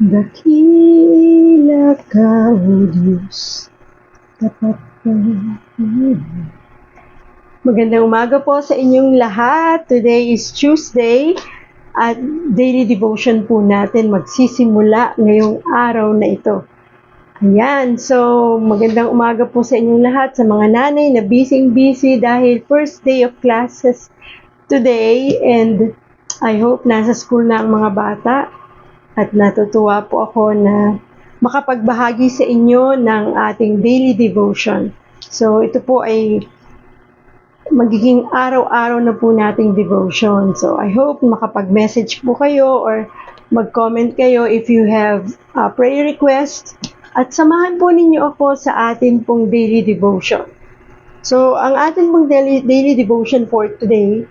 Dakila ka, O Diyos, tapat ka. Magandang umaga po sa inyong lahat. Today is Tuesday at daily devotion po natin magsisimula ngayong araw na ito. Ayan, so magandang umaga po sa inyong lahat, sa mga nanay na busy dahil first day of classes today, and I hope nasa school na ang mga bata. At natutuwa po ako na makapagbahagi sa inyo ng ating daily devotion. So ito po ay magiging araw-araw na po nating devotion. So I hope makapag-message po kayo or mag-comment kayo if you have a prayer request. At samahan po ninyo ako sa atin pong daily devotion. So ang atin pong daily devotion for today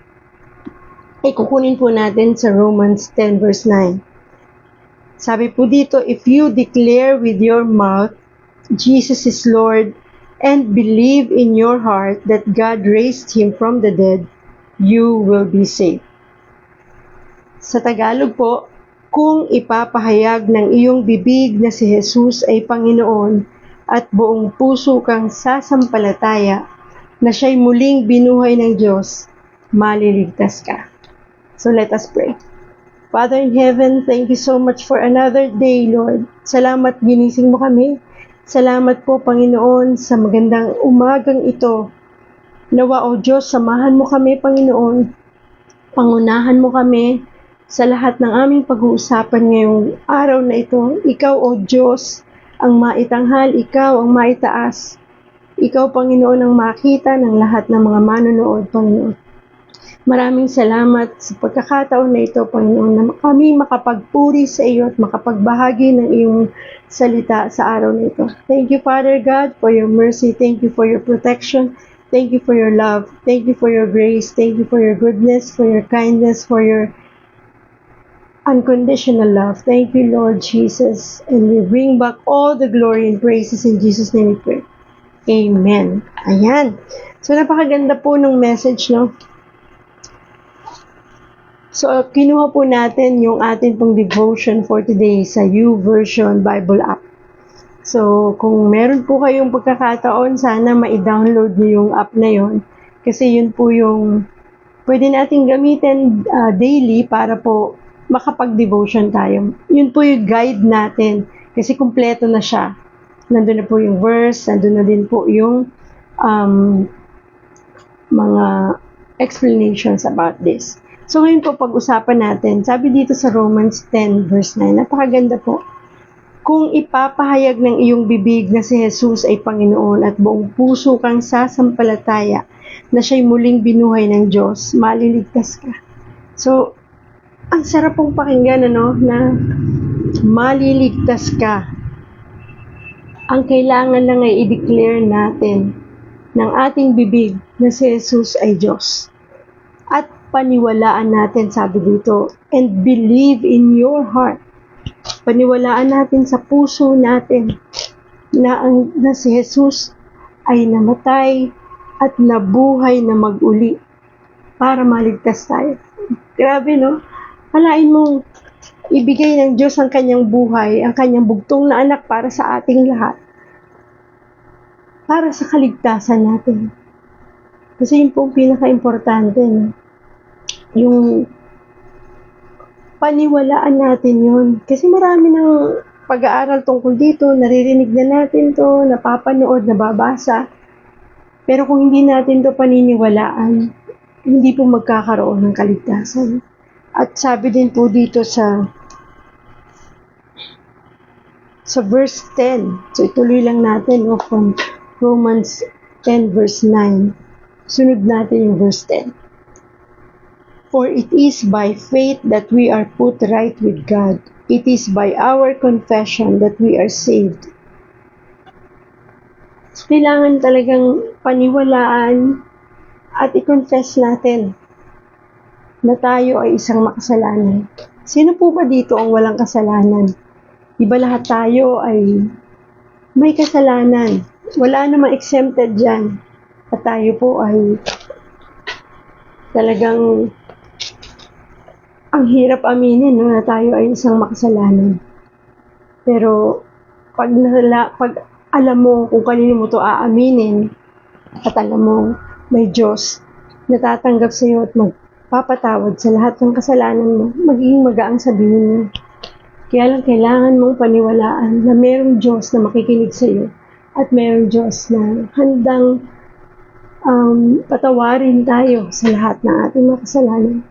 ay kukunin po natin sa Romans 10 verse 9. Sabi po dito, if you declare with your mouth, Jesus is Lord, and believe in your heart that God raised Him from the dead, you will be saved. Sa Tagalog po, kung ipapahayag ng iyong bibig na si Jesus ay Panginoon at buong puso kang sasampalataya na siya'y muling binuhay ng Diyos, maliligtas ka. So let us pray. Father in heaven, thank you so much for another day, Lord. Salamat ginising mo kami. Salamat po, Panginoon, sa magandang umagang ito. Nawa, O Diyos, samahan mo kami, Panginoon. Pangunahan mo kami sa lahat ng aming pag-uusapan ngayong araw na ito. Ikaw, O Diyos, ang maitanghal. Ikaw ang maitaas. Ikaw, Panginoon, ang makita ng lahat ng mga manonood, Panginoon. Maraming salamat sa pagkakataon na ito, Panginoon, na kami makapagpuri sa iyo at makapagbahagi ng iyong salita sa araw na ito. Thank you, Father God, for your mercy. Thank you for your protection. Thank you for your love. Thank you for your grace. Thank you for your goodness, for your kindness, for your unconditional love. Thank you, Lord Jesus. And we bring back all the glory and praises in Jesus' name we pray. Amen. Ayan. So, napakaganda po ng message, no? So, kinuha po natin yung atin pong devotion for today sa YouVersion Bible app. So, kung meron po kayong pagkakataon, sana ma-download niyo yung app na yon. Kasi yun po yung pwede natin gamitin daily para po makapag-devotion tayo. Yun po yung guide natin kasi kumpleto na siya. Nandun na po yung verse, nandun na din po yung mga explanations about this. So ngayon po pag-usapan natin, sabi dito sa Romans 10 verse 9, napakaganda po. Kung ipapahayag ng iyong bibig na si Jesus ay Panginoon at buong puso kang sasampalataya na siya'y muling binuhay ng Diyos, maliligtas ka. So, ang sarap pong pakinggan, ano, na maliligtas ka. Ang kailangan lang ay i-declare natin ng ating bibig na si Jesus ay Diyos. At paniwalaan natin, sabi dito, and believe in your heart. Paniwalaan natin sa puso natin na si Jesus ay namatay at nabuhay na mag-uli para maligtas tayo. Grabe, no? Alain mong ibigay ng Diyos ang kanyang buhay, ang kanyang bugtong na anak para sa ating lahat. Para sa kaligtasan natin. Kasi yun po ang pinaka-importante, no? Yung paniwalaan natin yun. Kasi marami ng pag-aaral tungkol dito, naririnig na natin to, napapanood, nababasa. Pero kung hindi natin to paniniwalaan, hindi po magkakaroon ng kaligtasan. At sabi din po dito sa verse 10, so ituloy lang natin from Romans 10 verse 9. Sunod natin yung verse 10. For it is by faith that we are put right with God. It is by our confession that we are saved. So, kailangan talagang paniwalaan at i-confess natin na tayo ay isang makasalanan. Sino po ba dito ang walang kasalanan? Diba lahat tayo ay may kasalanan. Wala namang exempted dyan. At tayo po ay talagang ang hirap aminin na tayo ay isang makasalanan. Pero pag alam mo kung kanino mo to aaminin at alam mo may Diyos natatanggap sa iyo at magpapatawad sa lahat ng kasalanan mo, magiging magaang sabihin mo. Kaya lang kailangan mong paniwalaan na mayroong Diyos na makikinig sa iyo at mayroong Diyos na handang patawarin tayo sa lahat ng ating mga kasalanan.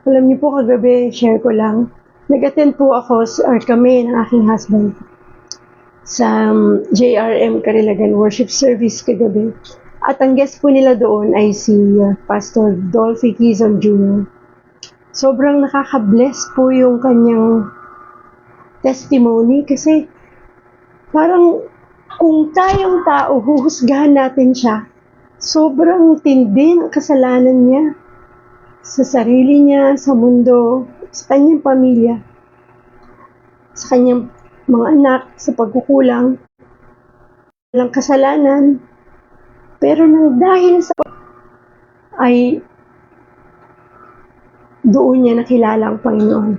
Alam niyo po, kagabi, share ko lang, nag-attend po ako, or kami ng aking husband, sa JRM Karilagan Worship Service kagabi. At ang guest po nila doon ay si Pastor Dolphy Quezon Jr. Sobrang nakaka-bless po yung kanyang testimony kasi parang kung tayong tao, huhusgahan natin siya. Sobrang tindi ng kasalanan niya sa sarili niya, sa mundo, sa kanyang pamilya, sa kanyang mga anak, sa pagkukulang, walang kasalanan. Pero nang dahil sa ay doon niya nakilala ang Panginoon.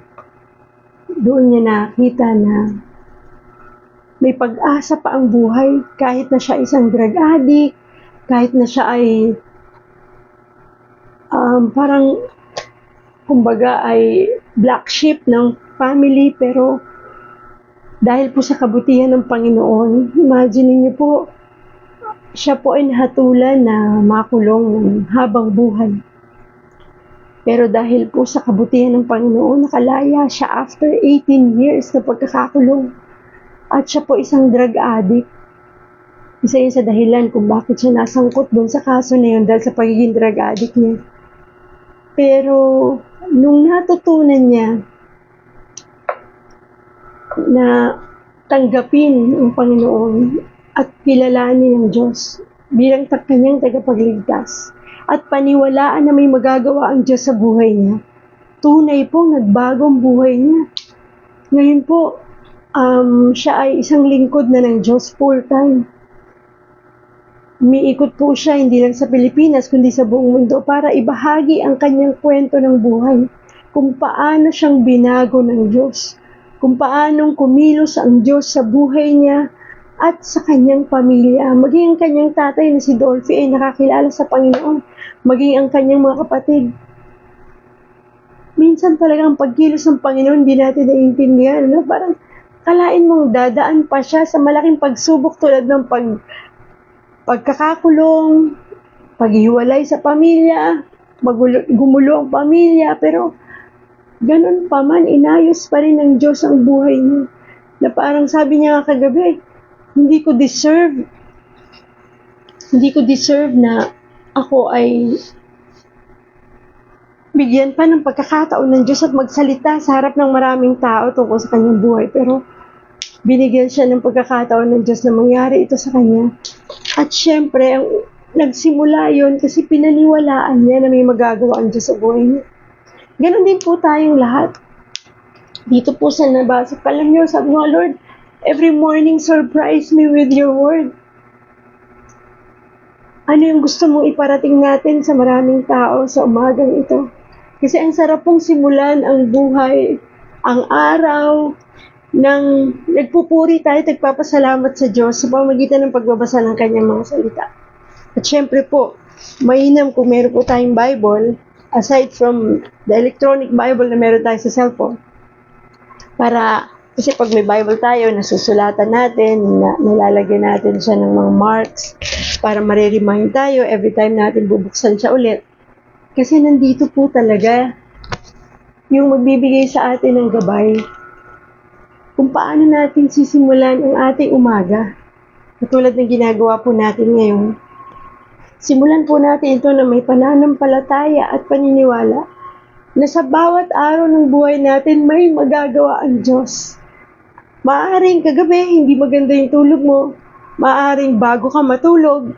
Doon niya nakita na may pag-asa pa ang buhay kahit na siya isang drug addict, kahit na siya ay parang kumbaga ay black sheep ng family, pero dahil po sa kabutihan ng Panginoon, imagine niyo po, siya po ay nahatulan na makulong ng habang buhay. Pero dahil po sa kabutihan ng Panginoon, nakalaya siya after 18 years na pagkakakulong. At siya po isang drug addict. Isa yun sa dahilan kung bakit siya nasangkot doon sa kaso na yun dahil sa pagiging drug addict niya. Pero nung natutunan niya na tanggapin ang Panginoon at kilalanin ang Diyos bilang kanyang tagapagligtas at paniwalaan na may magagawa ang Diyos sa buhay niya, tunay pong nagbago ang buhay niya. Ngayon po, siya ay isang lingkod na ng Diyos full-time. Umiikot po siya hindi lang sa Pilipinas kundi sa buong mundo para ibahagi ang kanyang kwento ng buhay, kung paano siyang binago ng Diyos, kung paanong kumilos ang Diyos sa buhay niya at sa kanyang pamilya. Maging ang kanyang tatay na si Dolphy ay nakakilala sa Panginoon, maging ang kanyang mga kapatid. Minsan talaga ang pagkilos ng Panginoon hindi natin naiintindihan. No? Parang kalain mong dadaan pa siya sa malaking pagsubok tulad ng pagkakakulong, paghiwalay sa pamilya, gumulo ang pamilya, pero ganun pa man, inayos pa rin ng Diyos ang buhay niya. Na parang sabi niya kagabi, hindi ko deserve na ako ay bigyan pa ng pagkakataon ng Diyos at magsalita sa harap ng maraming tao tungkol sa kanyang buhay. Pero binigyan siya ng pagkakataon ng Diyos na mangyari ito sa kanya. At syempre, nagsimula yon kasi pinaniwalaan niya na may magagawa ang Diyos sa buhay niya. Ganon din po tayong lahat. Dito po sa nabasa, alam niyo, sabi mo, Lord, every morning surprise me with your word. Ano yung gusto mong iparating natin sa maraming tao sa umagang ito? Kasi ang sarap pong simulan ang buhay, ang araw, nang nagpupuri tayo, nagpapasalamat sa Diyos sa pamamagitan ng pagbabasa ng kanyang mga salita. At syempre po, mainam kung meron po tayong Bible, aside from the electronic Bible na meron tayo sa cellphone. Kasi pag may Bible tayo, nasusulatan natin, nalalagyan natin siya ng mga marks para mareremind tayo every time natin bubuksan siya ulit. Kasi nandito po talaga yung magbibigay sa atin ng gabay kung paano natin sisimulan ang ating umaga. Katulad ng ginagawa po natin ngayon. Simulan po natin ito na may pananampalataya at paniniwala na sa bawat araw ng buhay natin may magagawa ang Diyos. Maaaring kagabi hindi maganda yung tulog mo, maaaring bago ka matulog,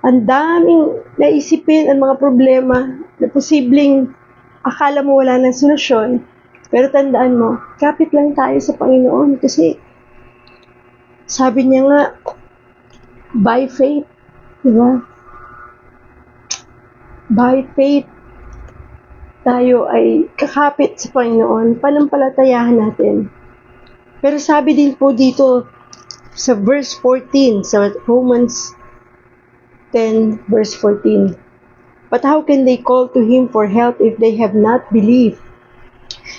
ang daming naisipin ang mga problema na posibleng akala mo wala ng solusyon. Pero tandaan mo, kapit lang tayo sa Panginoon kasi sabi niya nga, by faith, diba? By faith, tayo ay kakapit sa Panginoon, panampalatayahan natin Pero sabi din po dito sa verse 14, sa Romans 10 verse 14, but how can they call to him for help if they have not believed?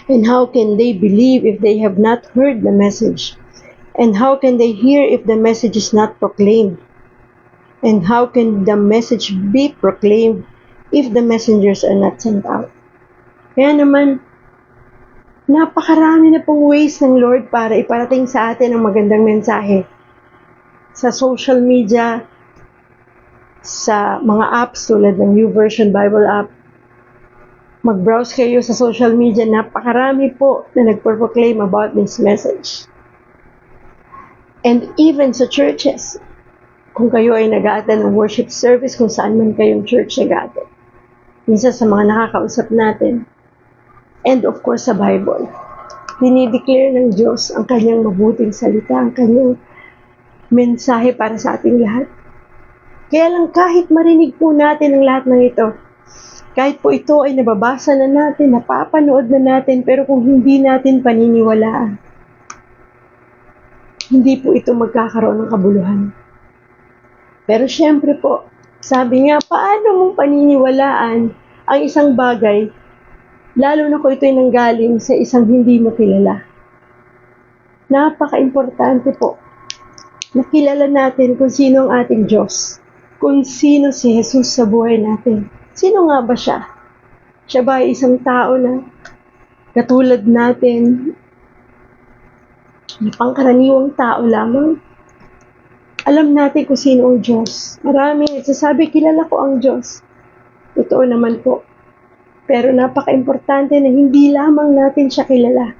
And how can they believe if they have not heard the message? And how can they hear if the message is not proclaimed? And how can the message be proclaimed if the messengers are not sent out? Kaya naman, napakarami na pong ways ng Lord para iparating sa atin ang magandang mensahe. Sa social media, sa mga apps tulad ng YouVersion Bible app, mag-browse kayo sa social media, napakarami po na nagpo-proclaim about this message. And even sa churches, kung kayo ay nag-a-attend ng worship service, kung saan man kayong church nag-a-attend, minsan sa mga nakakausap natin, and of course sa Bible, dinideclare ng Diyos ang kanyang mabuting salita, ang kanyang mensahe para sa ating lahat. Kaya lang kahit marinig po natin ang lahat ng ito, kahit po ito ay nababasa na natin, napapanood na natin, pero kung hindi natin paniniwalaan, hindi po ito magkakaroon ng kabuluhan. Pero syempre po, sabi nga, paano mong paniniwalaan ang isang bagay, lalo na kung ito ay nanggaling sa isang hindi mo kilala? Napaka-importante po na kilala natin kung sino ang ating Diyos, kung sino si Jesus sa buhay natin. Sino nga ba siya? Siya ba ay isang tao na katulad natin, na pangkaraniwang tao lamang? Alam natin kung sino ang Diyos. Maraming nagsasabi, kilala ko ang Diyos. Totoo naman po. Pero napaka-importante na hindi lamang natin siya kilala.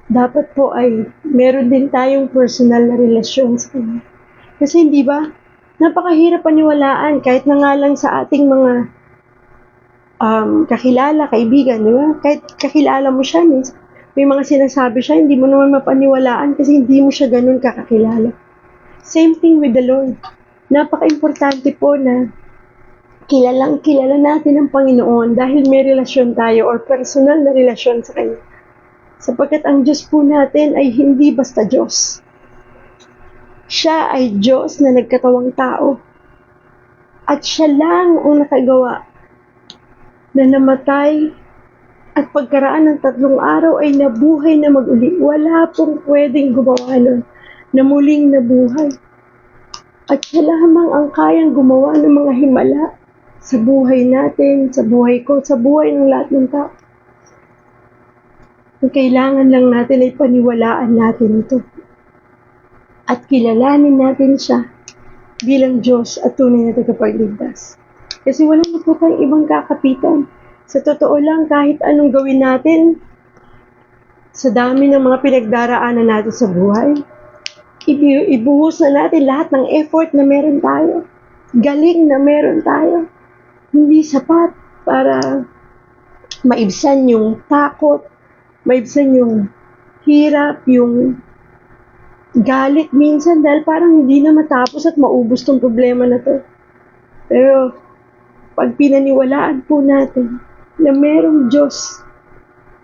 Dapat po ay meron din tayong personal na relasyon sa Kanya. Kasi hindi ba, napakahirap paniwalaan kahit na nga lang sa ating mga kakilala, kaibigan, di ba? Kahit kakilala mo siya, may mga sinasabi siya, hindi mo naman mapaniwalaan kasi hindi mo siya ganun kakakilala. Same thing with the Lord. Napaka-importante po na kilala natin ang Panginoon dahil may relasyon tayo or personal na relasyon sa Kanya. Sapagkat ang Diyos po natin ay hindi basta Diyos. Siya ay Diyos na nagkatawang tao. At siya lang ang nakagawa na namatay at pagkaraan ng 3 araw ay nabuhay na mag-uli. Wala pong pwedeng gumawa nun na muling nabuhay. At siya lamang ang kayang gumawa ng mga himala sa buhay natin, sa buhay ko, sa buhay ng lahat ng tao. Ang kailangan lang natin ay paniwalaan natin ito. At kilalanin natin siya bilang Diyos at tunay na tagapagligtas. Kasi wala na po tayong ibang kakapitan. Sa totoo lang, kahit anong gawin natin, sa dami ng mga pinagdaraanan natin sa buhay, ibuhos na natin lahat ng effort na meron tayo. Galing na meron tayo. Hindi sapat para maibsan yung takot, maibsan yung hirap, yung galit minsan dahil parang hindi na matapos at maubos tong problema na to. Pero pag pinaniwalaan po natin na merong Diyos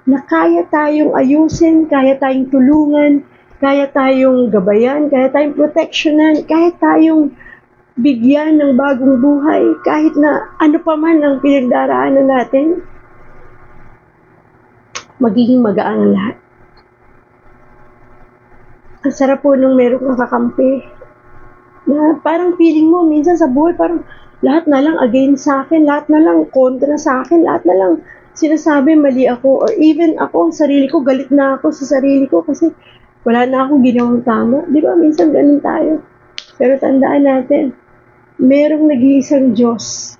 na kaya tayong ayusin, kaya tayong tulungan, kaya tayong gabayan, kaya tayong proteksyonan, kaya tayong bigyan ng bagong buhay, kahit na ano pa man ang pinagdaraanan natin, magiging magaan ang lahat. Ang sarap po nung meron kang kakampi na parang feeling mo minsan sa buhay parang lahat na lang against sa akin, lahat na lang kontra sa akin, lahat na lang sinasabi mali ako, or even ako, ang sarili ko, galit na ako sa sarili ko kasi wala na akong ginawang tama. Di ba? Minsan ganun tayo. Pero tandaan natin, merong nag-iisang Diyos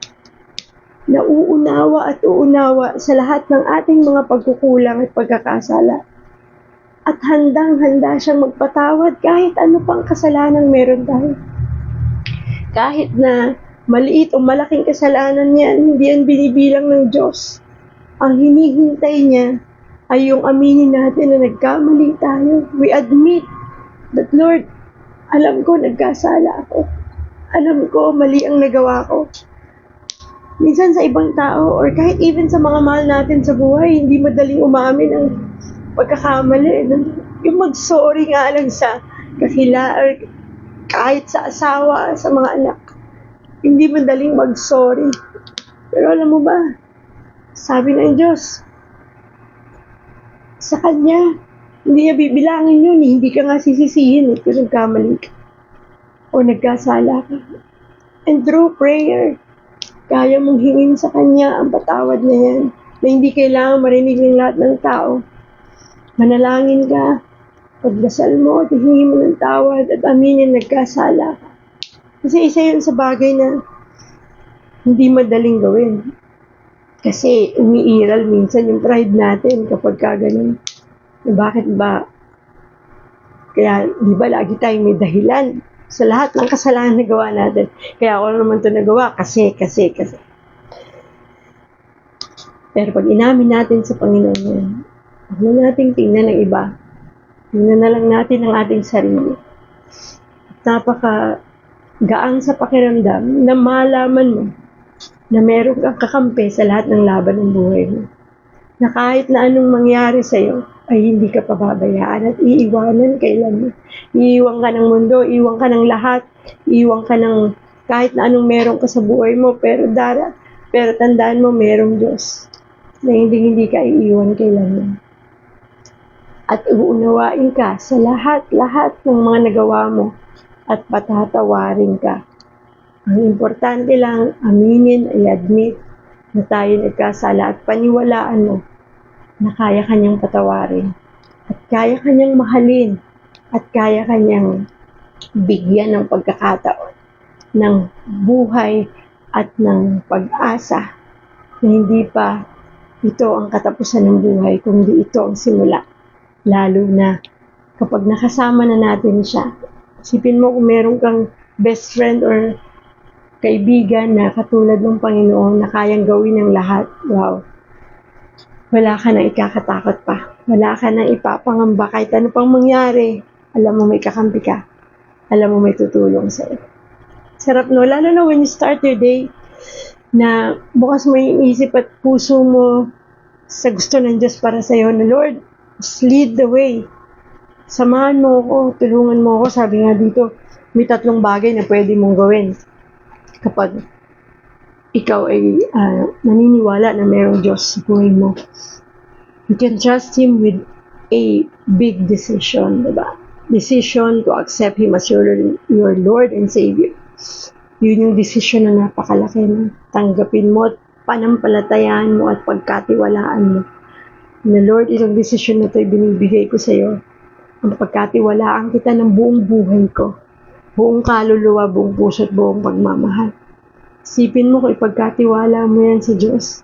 na uunawa at uunawa sa lahat ng ating mga pagkukulang at pagkakasala. At handang-handa siyang magpatawad kahit ano pang kasalanan meron tayo. Kahit na maliit o malaking kasalanan yan, hindi yan binibilang ng Diyos. Ang hinihintay niya ay yung aminin natin na nagkamali tayo. We admit that, Lord, alam ko nagkasala ako. Alam ko mali ang nagawa ko. Minsan sa ibang tao or kahit even sa mga mahal natin sa buhay, hindi madaling umamin ang pagkakamali. Yung mag-sorry nga lang sa kakila or kahit sa asawa, sa mga anak. Hindi madaling mag-sorry. Pero alam mo ba, sabi ng Diyos, sa Kanya, hindi niya bibilangin yun. Hindi ka nga sisisihin kung nagkamali ka o nagkasala ka. And through prayer, kaya mong hingin sa Kanya ang patawad na yan, na hindi kailangan marinig ng lahat ng tao. Manalangin ka, pagdasal mo at hihingi mo ng tawad at aminin nagkasala ka. Kasi isa yun sa bagay na hindi madaling gawin. Kasi umiiral minsan yung pride natin kapag ganun. Bakit ba? Kaya di ba lagi tayong may dahilan sa lahat ng kasalanan na gawa natin. Kaya ako naman ito nagawa kasi. Pero pag inamin natin sa Panginoon yan, huwag na nating tingnan ng iba. Tingnan na lang natin ang ating sarili. Napaka gaang sa pakiramdam na malaman mo na meron kang kakampi sa lahat ng laban ng buhay mo. Na kahit na anong mangyari sa'yo, ay hindi ka pababayaan at iiwanan kailanman. Iiwan ka ng mundo, iiwan ka ng lahat, iiwan ka ng kahit na anong meron ka sa buhay mo, pero tandaan mo merong Diyos na hindi ka iiwan kailanman. At uunawain ka sa lahat ng mga nagawa mo at patatawarin ka. Ang importante lang, aminin, i-admit na tayo nagkasala at paniwalaan mo na kaya kanyang patawarin at kaya kanyang mahalin at kaya kanyang bigyan ng pagkakataon ng buhay at ng pag-asa na hindi pa ito ang katapusan ng buhay kundi ito ang simula. Lalo na kapag nakasama na natin siya. Isipin mo kung meron kang best friend or kaibigan na katulad ng Panginoon na kayang gawin ng lahat. Wow. Wala ka nang ikakatakot pa. Wala ka nang ipapangamba kahit ano pang mangyari. Alam mo may kakampi ka. Alam mo may tutulong sa'yo. Sarap no? Lalo na when you start your day na bukas mo yung isip at puso mo sa gusto ng Diyos para sa'yo na Lord, lead the way. Samahan mo ako, tulungan mo ako. Sabi nga dito, may 3 bagay na pwede mong gawin kapag ikaw ay naniniwala na mayroong Diyos sa buhay mo. You can trust Him with a big decision, diba? Decision to accept Him as your Lord and Savior. Yun yung decision na napakalaki na tanggapin mo at panampalatayaan mo at pagkatiwalaan mo. Na Lord, isang decision na ito binibigay ko sa iyo. Ang pagkatiwalaan kita ng buong buhay ko. Buong kaluluwa, buong puso at buong pagmamahal. Isipin mo kung ipagkatiwala mo yan sa Diyos.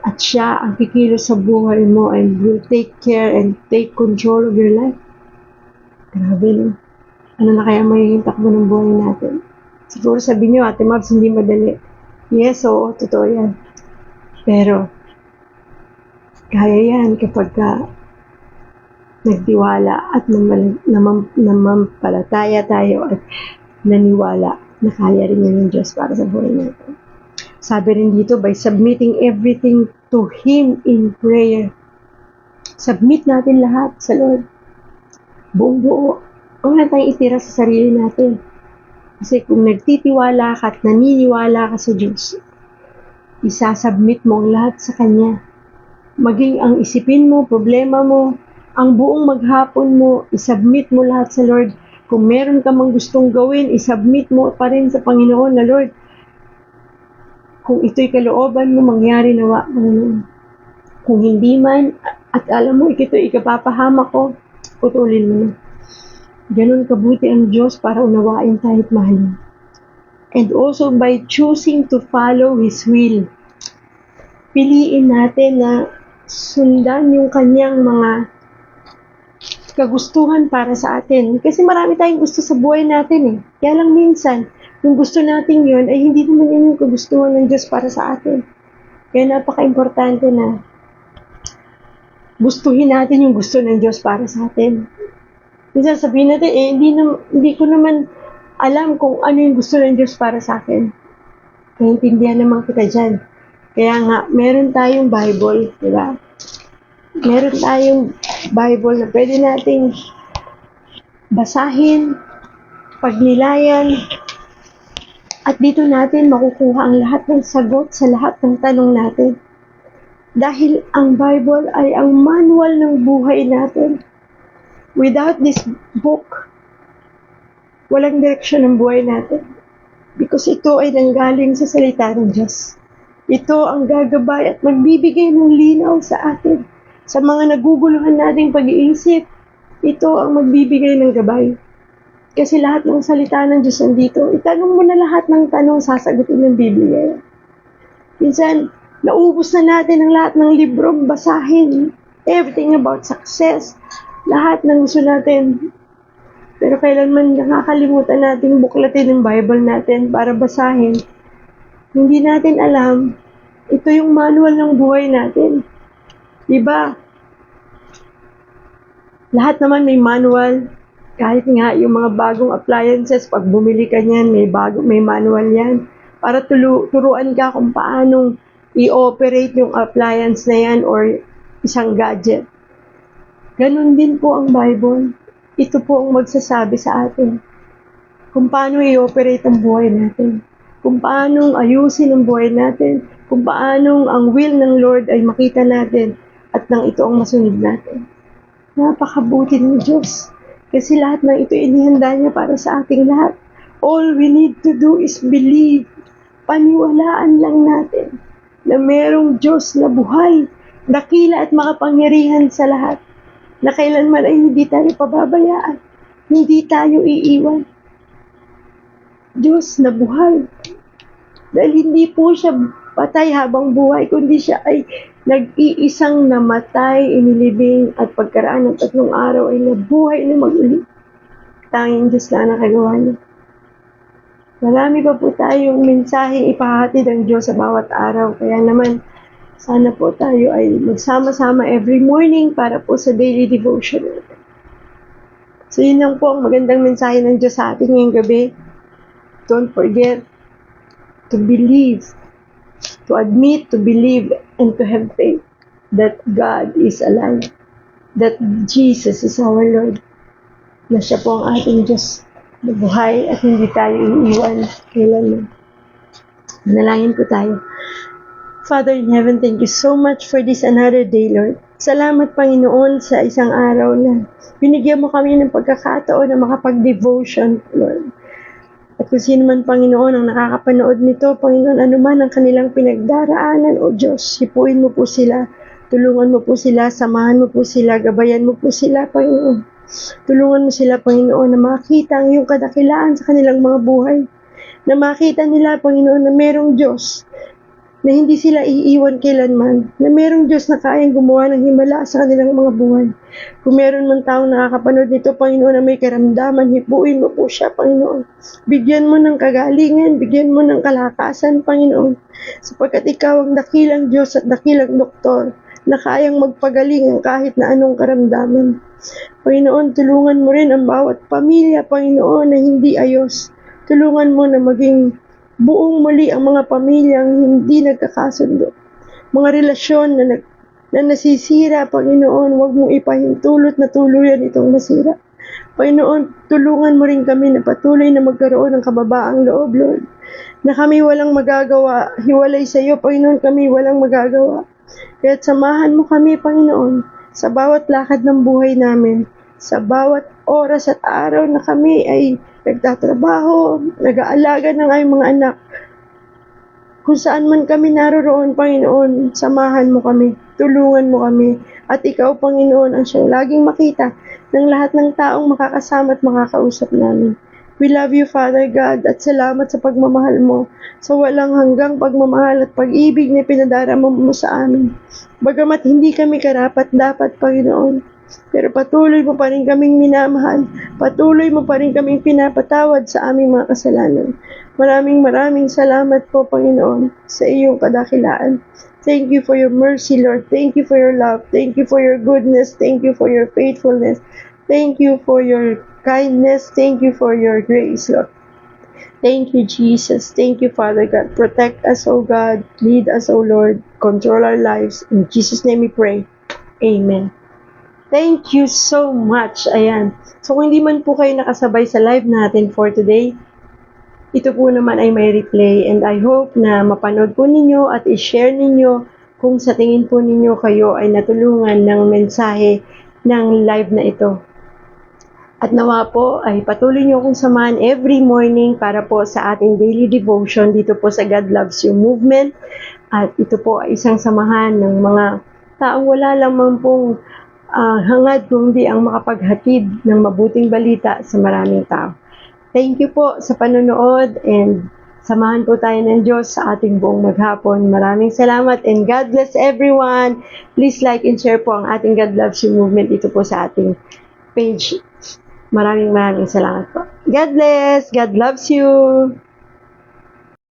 At siya ang kikilos sa buhay mo and will take care and take control of your life. Grabe no? Ano na kaya magiging takbo ng buhay natin? Siguro sabihin nyo, Ate Mabs, hindi madali. Yes, oo, totoo yan. Pero, kaya yan kapag nagtiwala at namampalataya tayo at naniwala na kaya rin yan ng Diyos para sa buhay natin. Sabi rin dito, by submitting everything to Him in prayer. Submit natin lahat sa Lord. Buong buo. Huwag na tayong itira sa sarili natin. Kasi kung nagtitiwala ka at naniniwala ka sa Diyos, isasubmit mo ang lahat sa Kanya. Maging ang isipin mo, problema mo, ang buong maghapon mo, isubmit mo lahat sa Lord. Kung meron ka mang gustong gawin, isubmit mo pa rin sa Panginoon na Lord. Kung ito'y kalooban mo, mangyari nawa, Panginoon. Kung hindi man, at alam mo, ito'y ikapapahamak ko, putulin mo na. Ganon kabuti ang Diyos para unawain tayo at mahalin. And also by choosing to follow His will. Piliin natin na sundan yung Kanyang mga kagustuhan para sa atin. Kasi marami tayong gusto sa buhay natin eh. Kaya lang minsan, yung gusto natin yun ay hindi naman yun yung kagustuhan ng Diyos para sa atin. Kaya napaka-importante na gustuhin natin yung gusto ng Diyos para sa atin. Minsan sabihin natin, hindi ko naman alam kung ano yung gusto ng Diyos para sa akin. Naintindihan naman kita dyan. Kaya nga, meron tayong Bible, di ba? Meron tayong Bible na pwede nating basahin, pagnilayan, at dito natin makukuha ang lahat ng sagot sa lahat ng tanong natin. Dahil ang Bible ay ang manual ng buhay natin. Without this book, walang direksyon ng buhay natin. Because ito ay nanggaling sa salita ng Diyos. Ito ang gagabay at magbibigay ng linaw sa atin. Sa mga naguguluhan nating pag-iisip, ito ang magbibigay ng gabay. Kasi lahat ng salita ng Diyos nandito. Itanong mo na lahat ng tanong, sasagutin ng Biblia. Minsan, naubos na natin ang lahat ng libro, basahin. Everything about success. Lahat ng gusto natin. Pero kailanman nakakalimutan nating buklatin yung Bible natin para basahin. Hindi natin alam, ito yung manual ng buhay natin. Diba? Lahat naman may manual. Kahit nga yung mga bagong appliances, pag bumili ka niyan, may manual yan. Para turuan ka kung paanong i-operate yung appliance na yan or isang gadget. Ganon din po ang Bible. Ito po ang magsasabi sa atin kung paano i-operate ang buhay natin, kung paano ayusin ang buhay natin, kung paano ang will ng Lord ay makita natin at nang ito ang masunod natin. Napakabuti ng Diyos kasi lahat ng ito inihanda niya para sa ating lahat. All we need to do is believe. Paniwalaan lang natin na merong Diyos na buhay, dakila at makapangyarihan sa lahat, na kailanman ay hindi tayo pababayaan, hindi tayo iiwan. Diyos na buhay. Dahil hindi po siya patay habang buhay, kundi siya ay nag-iisang namatay, inilibing, at pagkaraan ng 3 araw ay nabuhay na mag-uli. Tanging Diyos na nakagawa niya. Marami pa po tayong mensaheng ipahatid ang Diyos sa bawat araw. Kaya naman, sana po tayo ay magsama-sama every morning para po sa daily devotion. So yun lang po ang magandang mensahe ng Diyos sa atin ngayong gabi. Don't forget to believe, to admit, to believe, and to have faith that God is alive, that Jesus is our Lord, na siya po ang ating Diyos na buhay at hindi tayo iiwan kailanman. Manalangin po tayo. Father in heaven, thank you so much for this another day, Lord. Salamat, Panginoon, sa isang araw na binigyan mo kami ng pagkakataon na makapag-devotion, Lord. At kung sino man, Panginoon, ang nakakapanood nito, Panginoon, anuman ang kanilang pinagdaraanan, O Diyos, sipuin mo po sila, tulungan mo po sila, samahan mo po sila, gabayan mo po sila, Panginoon. Tulungan mo sila, Panginoon, na makita ang iyong kadakilaan sa kanilang mga buhay. Na makita nila, Panginoon, na merong Diyos, na hindi sila iiwan kailanman, na merong Diyos na kayang gumawa ng himala sa kanilang mga buhay. Kung meron man taong nakakapanood nito, Panginoon, na may karamdaman, hipuin mo po siya, Panginoon. Bigyan mo ng kagalingan, bigyan mo ng kalakasan, Panginoon, sapagkat ikaw ang dakilang Diyos at dakilang doktor, na kayang magpagaling ang kahit na anong karamdaman. Panginoon, tulungan mo rin ang bawat pamilya, Panginoon, na hindi ayos. Tulungan mo na maging buong muli ang mga pamilyang hindi nagkakasundo. Mga relasyon na nasisira, Panginoon, huwag mong ipahintulot na tuluyan itong masira. Panginoon, tulungan mo rin kami na patuloy na magkaroon ng kababaang loob, Lord. Na kami walang magagawa, hiwalay sa iyo, Panginoon, kami walang magagawa. Kaya't samahan mo kami, Panginoon, sa bawat lakad ng buhay namin, sa bawat oras at araw na kami ay nagtatrabaho, nag-aalaga ng aming mga anak. Kung saan man kami naroroon, Panginoon, samahan mo kami, tulungan mo kami, at ikaw, Panginoon, ang siyang laging makita ng lahat ng taong makakasama at makakausap namin. We love you, Father God, at salamat sa pagmamahal mo, sa walang hanggang pagmamahal at pag-ibig na pinadarama mo sa amin. Bagamat hindi kami karapat-dapat, Panginoon, pero patuloy mo pa rin kaming minamahal. Patuloy mo pa rin kaming pinapatawad sa aming mga kasalanan. Maraming salamat po, Panginoon, sa iyong kadakilaan. Thank you for your mercy, Lord. Thank you for your love. Thank you for your goodness. Thank you for your faithfulness. Thank you for your kindness. Thank you for your grace, Lord. Thank you, Jesus. Thank you, Father God. Protect us, O God. Lead us, O Lord. Control our lives. In Jesus' name we pray. Amen. Thank you so much. Ayan. So kung hindi man po kayo nakasabay sa live natin for today, ito po naman ay may replay and I hope na mapanood po ninyo at i-share ninyo kung sa tingin po ninyo kayo ay natulungan ng mensahe ng live na ito. At nawa po ay patuloy niyo akong samahan every morning para po sa ating daily devotion dito po sa God Loves You Movement. At ito po ay isang samahan ng mga taong wala lamang pong hangad kundi ang makapaghatid ng mabuting balita sa maraming tao. Thank you po sa panonood and samahan po tayo ng Diyos sa ating buong maghapon. Maraming salamat and God bless everyone. Please like and share po ang ating God Loves You Movement dito po sa ating page. Maraming salamat po. God bless. God loves you.